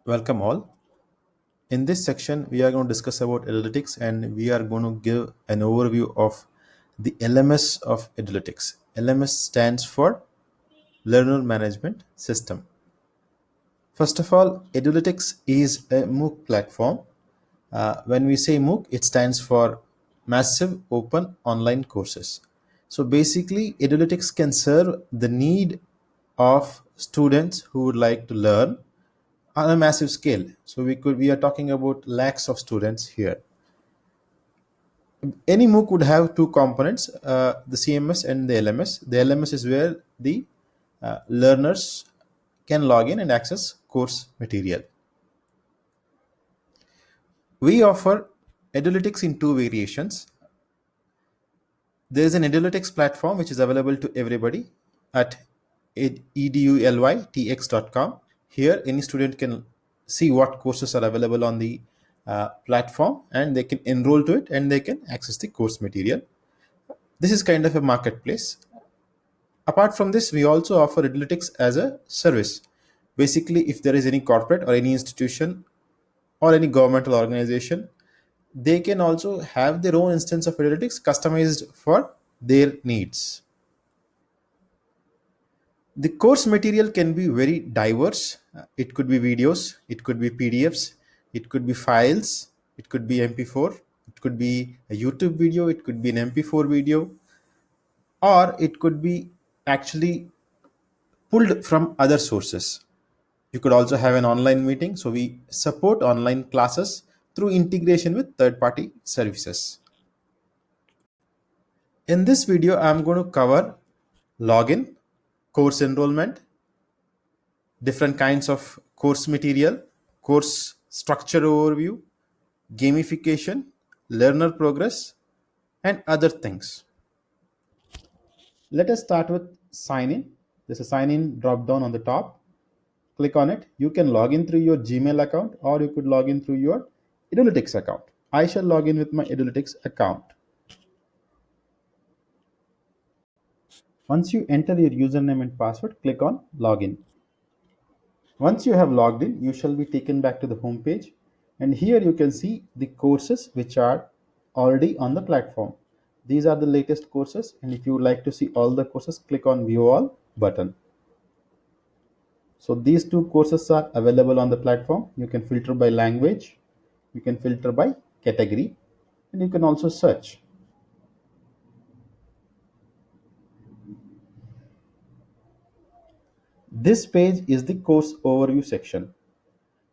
Welcome all. In this section, we are going to discuss about analytics and we are going to give an overview of the LMS of analytics. LMS stands for Learner Management System. First of all, Edulytics is a MOOC platform. When we say MOOC, it stands for Massive Open Online Courses. So basically, Edulytics can serve the need of students who would like to learn on a massive scale. So we are talking about lakhs of students here. Any MOOC would have two components, the CMS and the LMS. The LMS is where the learners can log in and access course material. We offer Edulytics in two variations. There is an Edulytics platform which is available to everybody at edulytx.com. Here, any student can see what courses are available on the platform and they can enroll to it and they can access the course material. This is kind of a marketplace. Apart from this, we also offer Edulytics as a service. Basically, if there is any corporate or any institution or any governmental organization, they can also have their own instance of Analytics customized for their needs. The course material can be very diverse. It could be videos, it could be PDFs, it could be files, it could be MP4, it could be a YouTube video, it could be an MP4 video, or it could be actually pulled from other sources. You could also have an online meeting. So we support online classes through integration with third-party services. In this video, I'm going to cover login, course enrollment, different kinds of course material, course structure overview, gamification, learner progress, and other things. Let us start with sign in. There's a sign in drop down on the top. Click on it. You can log in through your Gmail account or you could log in through your Edulytics account. I shall log in with my Edulytics account. Once you enter your username and password, click on login. Once you have logged in, you shall be taken back to the home page, and here you can see the courses which are already on the platform. These are the latest courses, and if you would like to see all the courses, click on view all button. So these two courses are available on the platform. You can filter by language, you can filter by category, and you can also search. This page is the course overview section.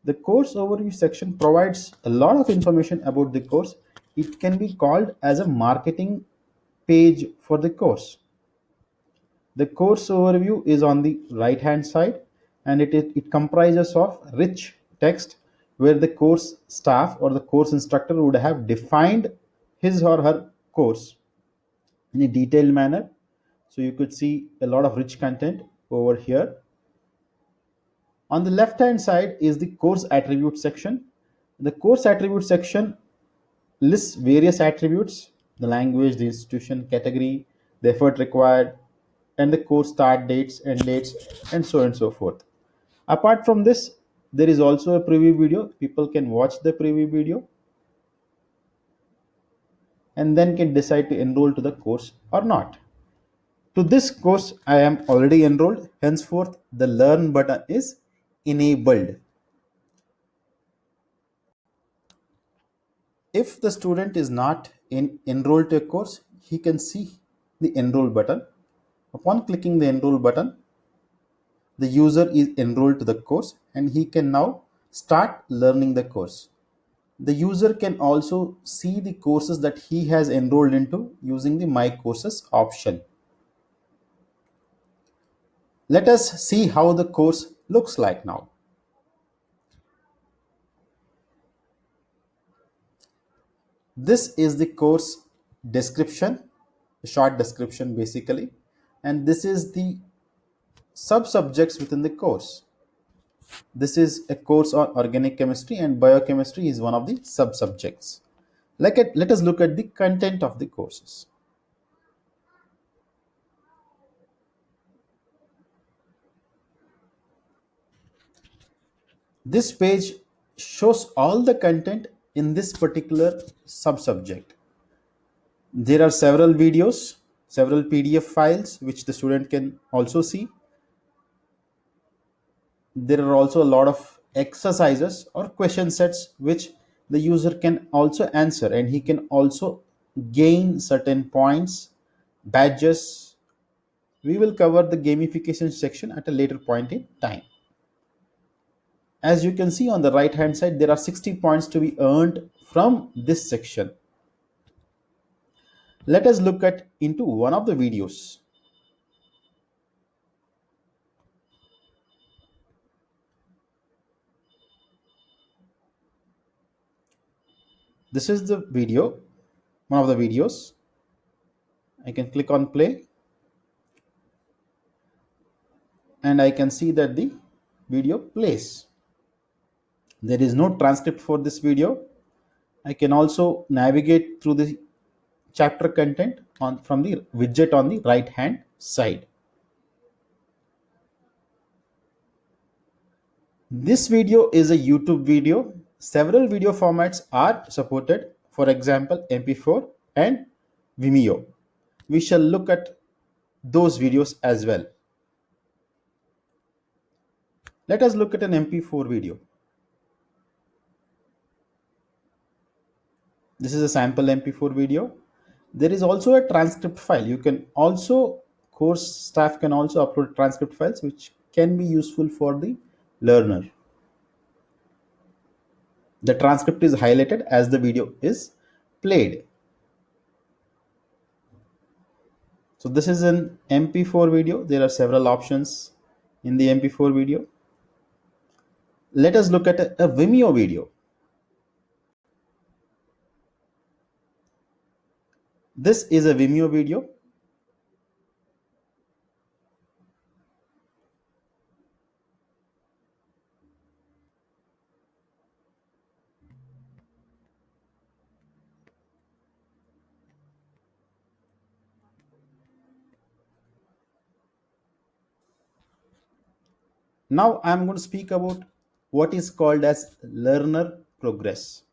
The course overview section provides a lot of information about the course. It can be called as a marketing page for the course. The course overview is on the right hand side, and it comprises of rich text where the course staff or the course instructor would have defined his or her course in a detailed manner. So you could see a lot of rich content over here. On the left hand side is the course attribute section. The course attribute section lists various attributes: the language, the institution, category, the effort required, and the course start dates, end dates, and so on and so forth. Apart from this, there is also a preview video. People can watch the preview video and then can decide to enroll to the course or not. To this course, I am already enrolled. Henceforth, the learn button is enabled. If the student is not enrolled to a course, he can see the enroll button. Upon clicking the enroll button, the user is enrolled to the course and he can now start learning the course. The user can also see the courses that he has enrolled into using the My Courses option. Let us see how the course looks like now. This is the course description, a short description basically, and this is the sub-subjects within the course. This is a course on organic chemistry and biochemistry is one of the sub-subjects. Let us look at the content of the courses. This page shows all the content in this particular subject. There are several videos, several PDF files which the student can also see. There are also a lot of exercises or question sets which the user can also answer, and he can also gain certain points, badges. We will cover the gamification section at a later point in time. As you can see on the right hand side, there are 60 points to be earned from this section. Let us look at into one of the videos. This is the video, one of the videos. I can click on play and I can see that the video plays. There is no transcript for this video. I can also navigate through the chapter content from the widget on the right hand side. This video is a YouTube video. Several video formats are supported, for example, MP4 and Vimeo. We shall look at those videos as well. Let us look at an MP4 video. This is a sample MP4 video. There is also a transcript file. You can also, course staff can also upload transcript files which can be useful for the learner. The transcript is highlighted as the video is played. So this is an MP4 video. There are several options in the MP4 video. Let us look at a Vimeo video. This is a Vimeo video. Now I am going to speak about what is called as learner progress.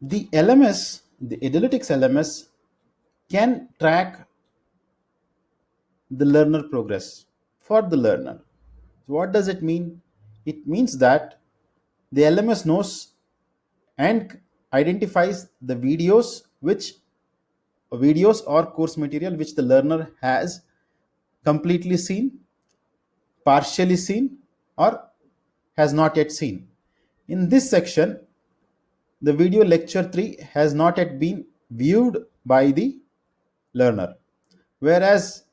The LMS, the Edulytics LMS, can track the learner progress for the learner. So what does it mean? It means that the LMS knows and identifies the videos or course material which the learner has completely seen, partially seen, or has not yet seen. In this section, the video lecture 3 has not yet been viewed by the learner, whereas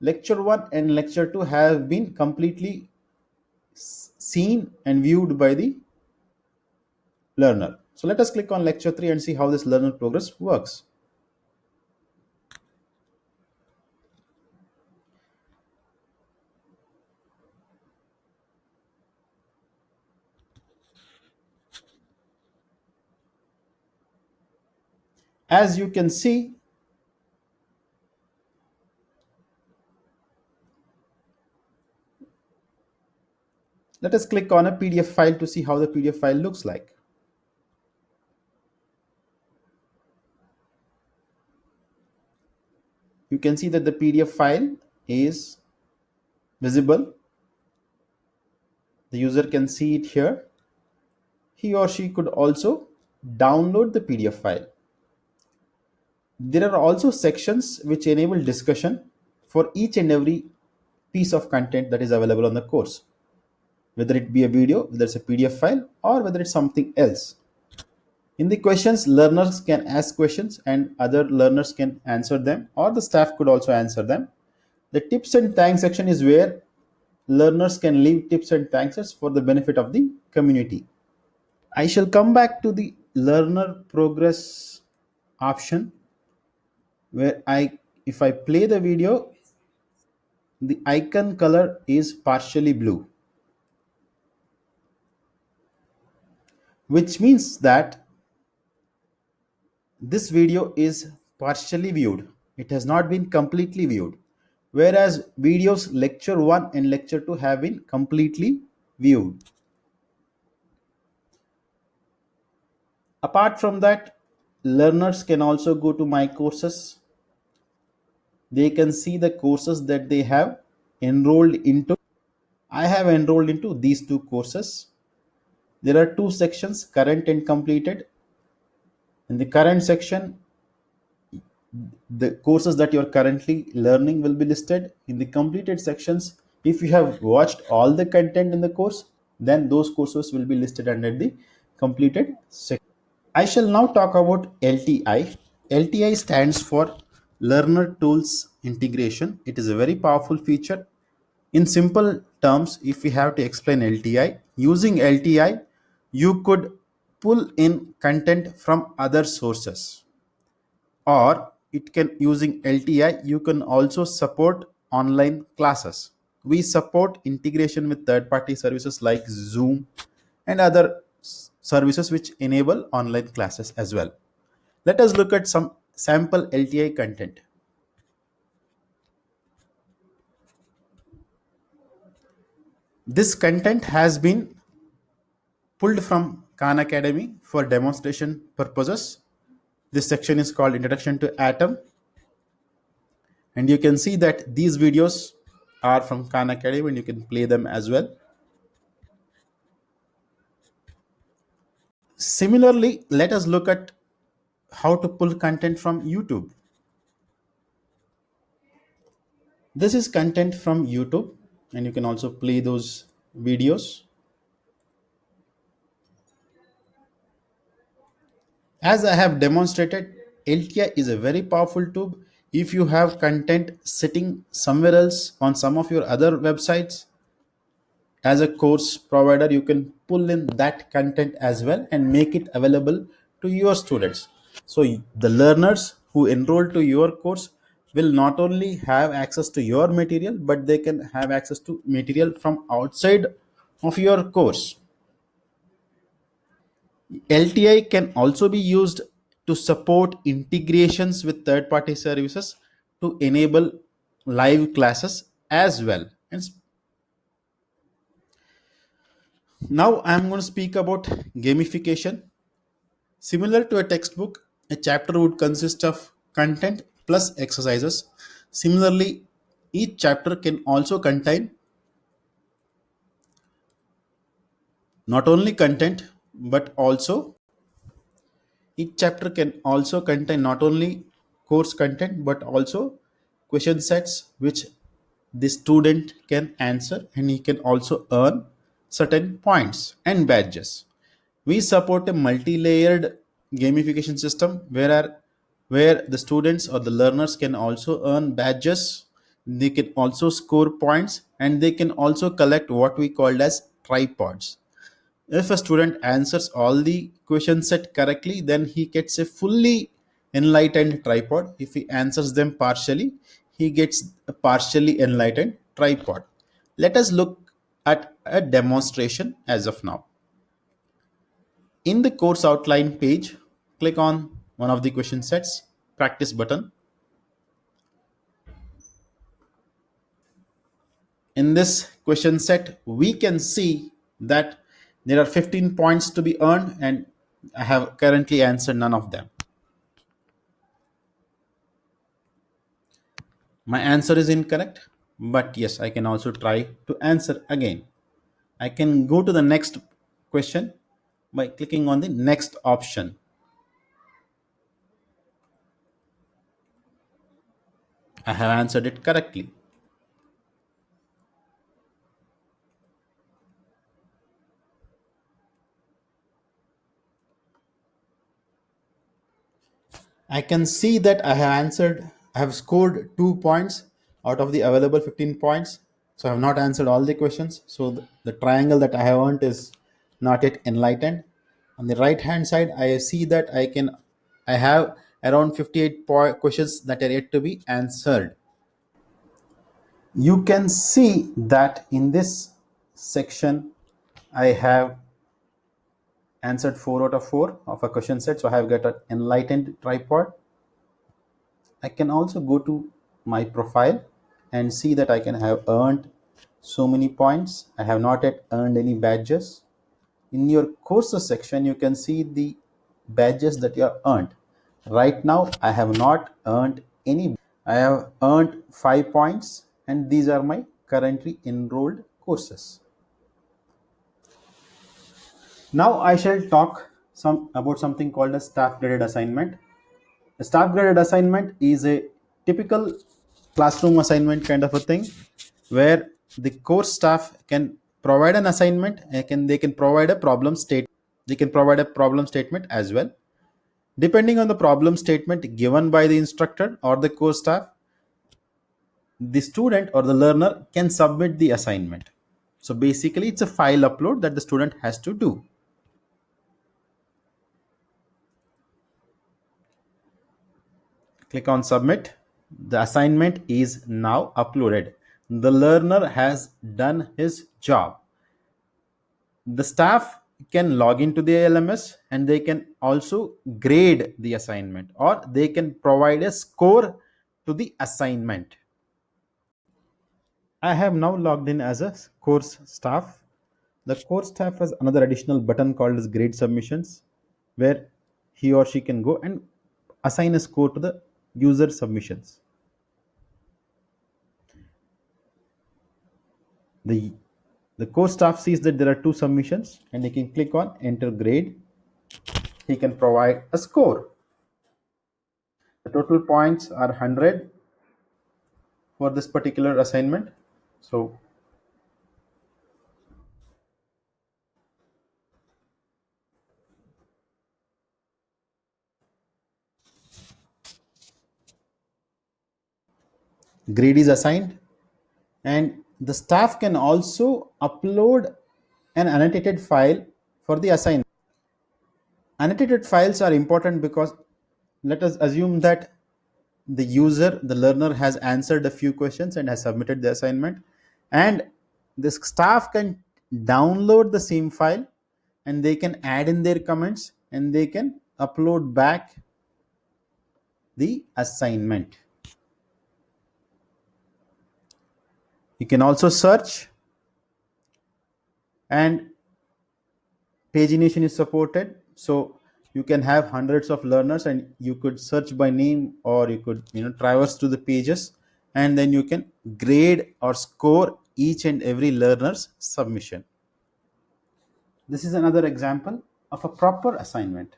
lecture 1 and lecture 2 have been completely seen and viewed by the learner. So let us click on lecture 3 and see how this learner progress works. As you can see, let us click on a PDF file to see how the PDF file looks like. You can see that the PDF file is visible. The user can see it here. He or she could also download the PDF file. There are also sections which enable discussion for each and every piece of content that is available on the course, whether it be a video, whether it's a PDF file, or whether it's something else. In the questions, learners can ask questions and other learners can answer them, or the staff could also answer them. The tips and thanks section is where learners can leave tips and thanks for the benefit of the community. I shall come back to the learner progress option where if I play the video, the icon color is partially blue, which means that this video is partially viewed. It has not been completely viewed, whereas videos lecture 1 and lecture 2 have been completely viewed. Apart from that, learners can also go to my courses. They can see the courses that they have enrolled into. I have enrolled into these two courses. There are two sections, current and completed. In the current section, the courses that you are currently learning will be listed. In the completed sections, if you have watched all the content in the course, then those courses will be listed under the completed section. I shall now talk about LTI. LTI stands for Learner Tools Integration. It is a very powerful feature. In simple terms, if we have to explain LTI, using LTI, you could pull in content from other sources, or it can, using LTI, you can also support online classes. We support integration with third party services like Zoom and other services which enable online classes as well. Let us look at some sample LTI content. This content has been pulled from Khan Academy for demonstration purposes. This section is called Introduction to Atom, and you can see that these videos are from Khan Academy and you can play them as well. Similarly, let us look at how to pull content from YouTube. This is content from YouTube, and you can also play those videos. As I have demonstrated, LTI is a very powerful tool. If you have content sitting somewhere else on some of your other websites, as a course provider, you can pull in that content as well and make it available to your students. So the learners who enroll to your course will not only have access to your material, but they can have access to material from outside of your course. LTI can also be used to support integrations with third party services to enable live classes as well. And now I'm going to speak about gamification. Similar to a textbook, a chapter would consist of content plus exercises. Similarly, each chapter can also contain not only content but also each chapter can also contain not only course content but also question sets which the student can answer, and he can also earn certain points and badges. We support a multi-layered gamification system where the students or the learners can also earn badges, they can also score points, and they can also collect what we called as tripods. If a student answers all the question set correctly, then he gets a fully enlightened tripod. If he answers them partially, he gets a partially enlightened tripod. Let us look at a demonstration as of now. In the course outline page, click on one of the question sets, practice button. In this question set, we can see that there are 15 points to be earned, and I have currently answered none of them. My answer is incorrect, but yes, I can also try to answer again. I can go to the next question by clicking on the next option. I have answered it correctly. I can see that I have scored 2 points out of the available 15 points. So I have not answered all the questions. So the triangle that I have earned is not yet enlightened. On the right hand side, I see that I have around 58 questions that are yet to be answered. You can see that in this section, I have answered 4 out of 4 of a question set. So I have got an enlightened tripod. I can also go to my profile and see that I can have earned so many points. I have not yet earned any badges. In your courses section, you can see the badges that you have earned. Right now I have not earned any. I have earned 5 points, and these are my currently enrolled courses. Now I shall talk some about something called a staff graded assignment. A staff graded assignment is a typical classroom assignment kind of a thing, where the course staff can provide an assignment and they can provide a problem state. They can provide a problem statement as well. Depending on the problem statement given by the instructor or the course staff, the student or the learner can submit the assignment. So basically, it's a file upload that the student has to do. Click on submit. The assignment is now uploaded. The learner has done his job. The staff can log into the LMS and they can also grade the assignment, or they can provide a score to the assignment. I have now logged in as a course staff. The course staff has another additional button called as grade submissions, where he or she can go and assign a score to the user submissions. The the course staff sees that there are two submissions and he can click on enter grade. He can provide a score. The total points are 100 for this particular assignment. So grade is assigned, and the staff can also upload an annotated file for the assignment. Annotated files are important because let us assume that the learner has answered a few questions and has submitted the assignment, and the staff can download the same file and they can add in their comments and they can upload back the assignment. You can also search, and pagination is supported, so you can have hundreds of learners and you could search by name, or you could traverse to the pages, and then you can grade or score each and every learner's submission. This is another example of a proper assignment.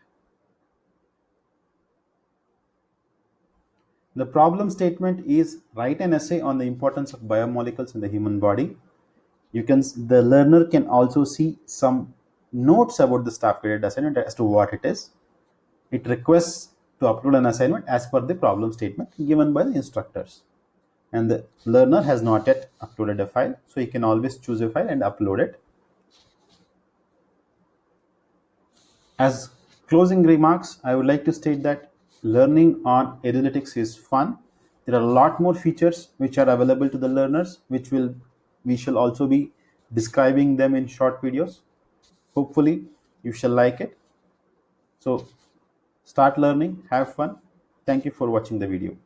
The problem statement is write an essay on the importance of biomolecules in the human body. The learner can also see some notes about the staff graded assignment as to what it is. It requests to upload an assignment as per the problem statement given by the instructors, and the learner has not yet uploaded a file, so he can always choose a file and upload it. As closing remarks, I would like to state that learning on analytics is fun. There are a lot more features which are available to the learners, which we shall also be describing them in short videos. Hopefully you shall like it. So start learning, have fun. Thank you for watching the video.